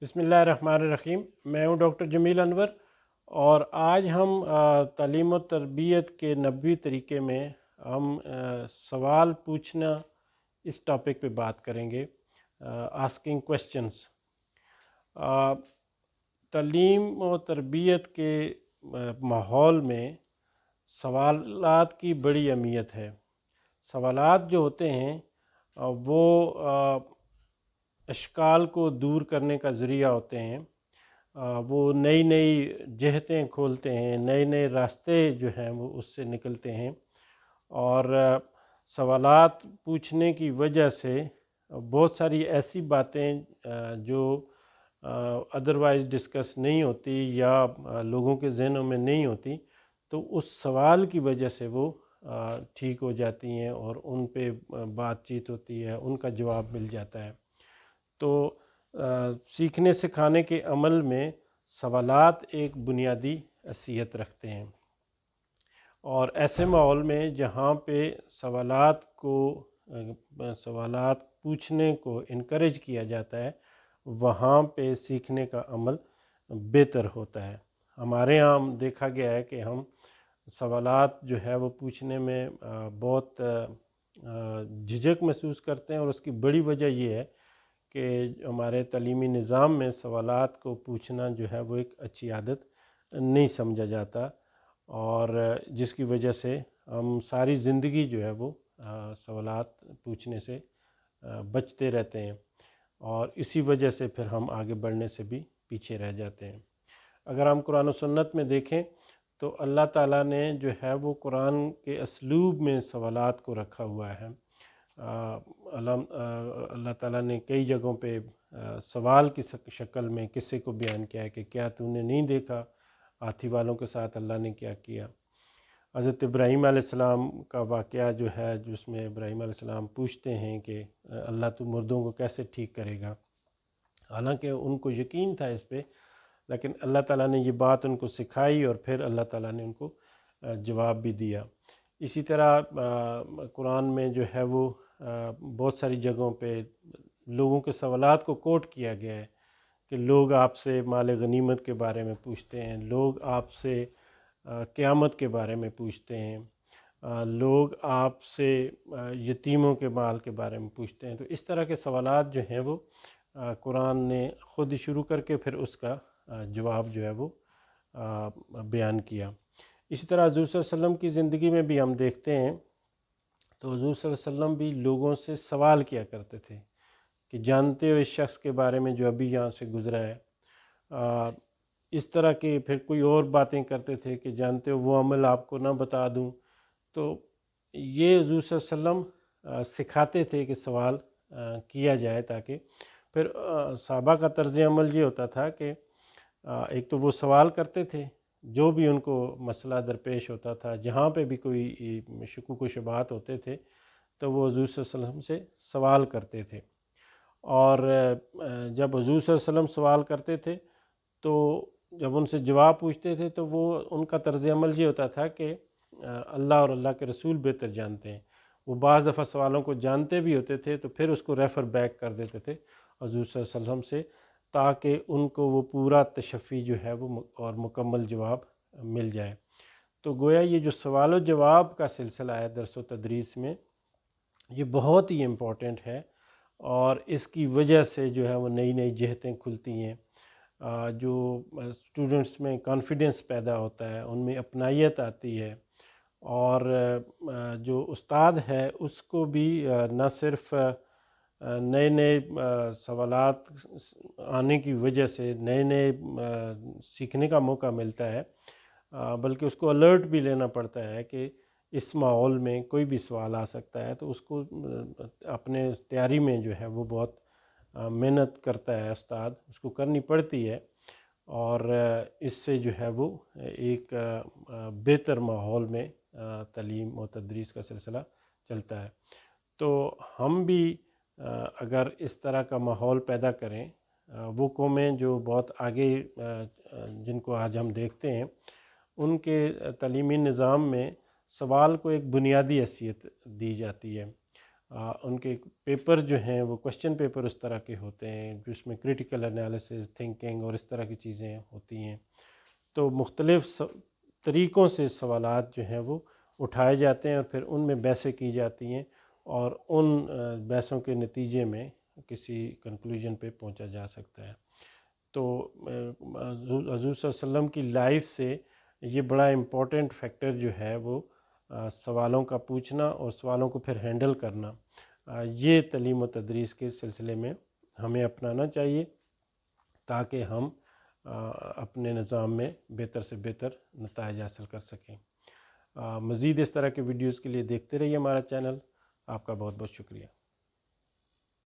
بسم اللہ الرحمن الرحیم۔ میں ہوں ڈاکٹر جمیل انور، اور آج ہم تعلیم و تربیت کے نبوی طریقے میں ہم سوال پوچھنا اس ٹاپک پہ بات کریں گے، آسکنگ کویسچنس۔ تعلیم و تربیت کے ماحول میں سوالات کی بڑی اہمیت ہے۔ سوالات جو ہوتے ہیں وہ اشکال کو دور کرنے کا ذریعہ ہوتے ہیں، وہ نئی نئی جہتیں کھولتے ہیں، نئے نئے راستے جو ہیں وہ اس سے نکلتے ہیں، اور سوالات پوچھنے کی وجہ سے بہت ساری ایسی باتیں جو ادروائز ڈسکس نہیں ہوتی یا لوگوں کے ذہنوں میں نہیں ہوتی، تو اس سوال کی وجہ سے وہ ٹھیک ہو جاتی ہیں اور ان پہ بات چیت ہوتی ہے، ان کا جواب مل جاتا ہے۔ تو سیکھنے سکھانے کے عمل میں سوالات ایک بنیادی حیثیت رکھتے ہیں، اور ایسے ماحول میں جہاں پہ سوالات پوچھنے کو انکریج کیا جاتا ہے، وہاں پہ سیکھنے کا عمل بہتر ہوتا ہے۔ ہمارے ہاں دیکھا گیا ہے کہ ہم سوالات جو ہے وہ پوچھنے میں بہت جھجک محسوس کرتے ہیں، اور اس کی بڑی وجہ یہ ہے کہ ہمارے تعلیمی نظام میں سوالات کو پوچھنا جو ہے وہ ایک اچھی عادت نہیں سمجھا جاتا، اور جس کی وجہ سے ہم ساری زندگی جو ہے وہ سوالات پوچھنے سے بچتے رہتے ہیں، اور اسی وجہ سے پھر ہم آگے بڑھنے سے بھی پیچھے رہ جاتے ہیں۔ اگر ہم قرآن و سنت میں دیکھیں تو اللہ تعالیٰ نے جو ہے وہ قرآن کے اسلوب میں سوالات کو رکھا ہوا ہے۔ اللہ تعالیٰ نے کئی جگہوں پہ سوال کی شکل میں قصے کو بیان کیا ہے کہ کیا تو نے نہیں دیکھا ہاتھی والوں کے ساتھ اللہ نے کیا کیا۔ حضرت ابراہیم علیہ السلام کا واقعہ جو ہے، جس میں ابراہیم علیہ السلام پوچھتے ہیں کہ اللہ تو مردوں کو کیسے ٹھیک کرے گا، حالانکہ ان کو یقین تھا اس پہ، لیکن اللہ تعالیٰ نے یہ بات ان کو سکھائی، اور پھر اللہ تعالیٰ نے ان کو جواب بھی دیا۔ اسی طرح قرآن میں جو ہے وہ بہت ساری جگہوں پہ لوگوں کے سوالات کو کوٹ کیا گیا ہے کہ لوگ آپ سے مال غنیمت کے بارے میں پوچھتے ہیں، لوگ آپ سے قیامت کے بارے میں پوچھتے ہیں، لوگ آپ سے یتیموں کے مال کے بارے میں پوچھتے ہیں۔ تو اس طرح کے سوالات جو ہیں وہ قرآن نے خود شروع کر کے پھر اس کا جواب جو ہے وہ بیان کیا۔ اسی طرح حضور صلی اللہ علیہ وسلم کی زندگی میں بھی ہم دیکھتے ہیں تو حضور صلی اللہ علیہ وسلم بھی لوگوں سے سوال کیا کرتے تھے کہ جانتے ہو اس شخص کے بارے میں جو ابھی یہاں سے گزرا ہے، اس طرح کے پھر کوئی اور باتیں کرتے تھے کہ جانتے ہو وہ عمل آپ کو نہ بتا دوں۔ تو یہ حضور صلی اللہ علیہ وسلم سکھاتے تھے کہ سوال کیا جائے، تاکہ پھر صحابہ کا طرز عمل یہ ہوتا تھا کہ ایک تو وہ سوال کرتے تھے، جو بھی ان کو مسئلہ درپیش ہوتا تھا، جہاں پہ بھی کوئی شکوک و شبہات ہوتے تھے تو وہ حضور صلی اللہ علیہ وسلم سے سوال کرتے تھے، اور جب حضور صلی اللہ علیہ وسلم سوال کرتے تھے تو جب ان سے جواب پوچھتے تھے تو وہ ان کا طرز عمل یہ ہوتا تھا کہ اللہ اور اللہ کے رسول بہتر جانتے ہیں۔ وہ بعض دفعہ سوالوں کو جانتے بھی ہوتے تھے تو پھر اس کو ریفر بیک کر دیتے تھے حضور صلی اللہ علیہ وسلم سے، تاکہ ان کو وہ پورا تشفی جو ہے وہ اور مکمل جواب مل جائے۔ تو گویا یہ جو سوال و جواب کا سلسلہ ہے درس و تدریس میں، یہ بہت ہی امپورٹنٹ ہے، اور اس کی وجہ سے جو ہے وہ نئی نئی جہتیں کھلتی ہیں، جو اسٹوڈنٹس میں کانفیڈنس پیدا ہوتا ہے، ان میں اپنائیت آتی ہے، اور جو استاد ہے اس کو بھی نہ صرف نئے نئے سوالات آنے کی وجہ سے نئے نئے سیکھنے کا موقع ملتا ہے، بلکہ اس کو الرٹ بھی لینا پڑتا ہے کہ اس ماحول میں کوئی بھی سوال آ سکتا ہے، تو اس کو اپنے تیاری میں جو ہے وہ بہت محنت کرتا ہے استاد، اس کو کرنی پڑتی ہے، اور اس سے جو ہے وہ ایک بہتر ماحول میں تعلیم و تدریس کا سلسلہ چلتا ہے۔ تو ہم بھی اگر اس طرح کا ماحول پیدا کریں، وہ قومیں جو بہت آگے جن کو آج ہم دیکھتے ہیں، ان کے تعلیمی نظام میں سوال کو ایک بنیادی حیثیت دی جاتی ہے، ان کے پیپر جو ہیں وہ کوشچن پیپر اس طرح کے ہوتے ہیں جس میں کرٹیکل انالیسس، تھنکنگ اور اس طرح کی چیزیں ہوتی ہیں۔ تو مختلف طریقوں سے سوالات جو ہیں وہ اٹھائے جاتے ہیں اور پھر ان میں بحثیں کی جاتی ہیں، اور ان بحثوں کے نتیجے میں کسی کنکلوژن پہ پہنچا جا سکتا ہے۔ تو حضور صلی اللہ علیہ وسلم کی لائف سے یہ بڑا امپورٹنٹ فیکٹر جو ہے وہ سوالوں کا پوچھنا اور سوالوں کو پھر ہینڈل کرنا، یہ تعلیم و تدریس کے سلسلے میں ہمیں اپنانا چاہیے تاکہ ہم اپنے نظام میں بہتر سے بہتر نتائج حاصل کر سکیں۔ مزید اس طرح کے ویڈیوز کے لیے دیکھتے رہیے ہمارا چینل۔ آپ کا بہت بہت شکریہ۔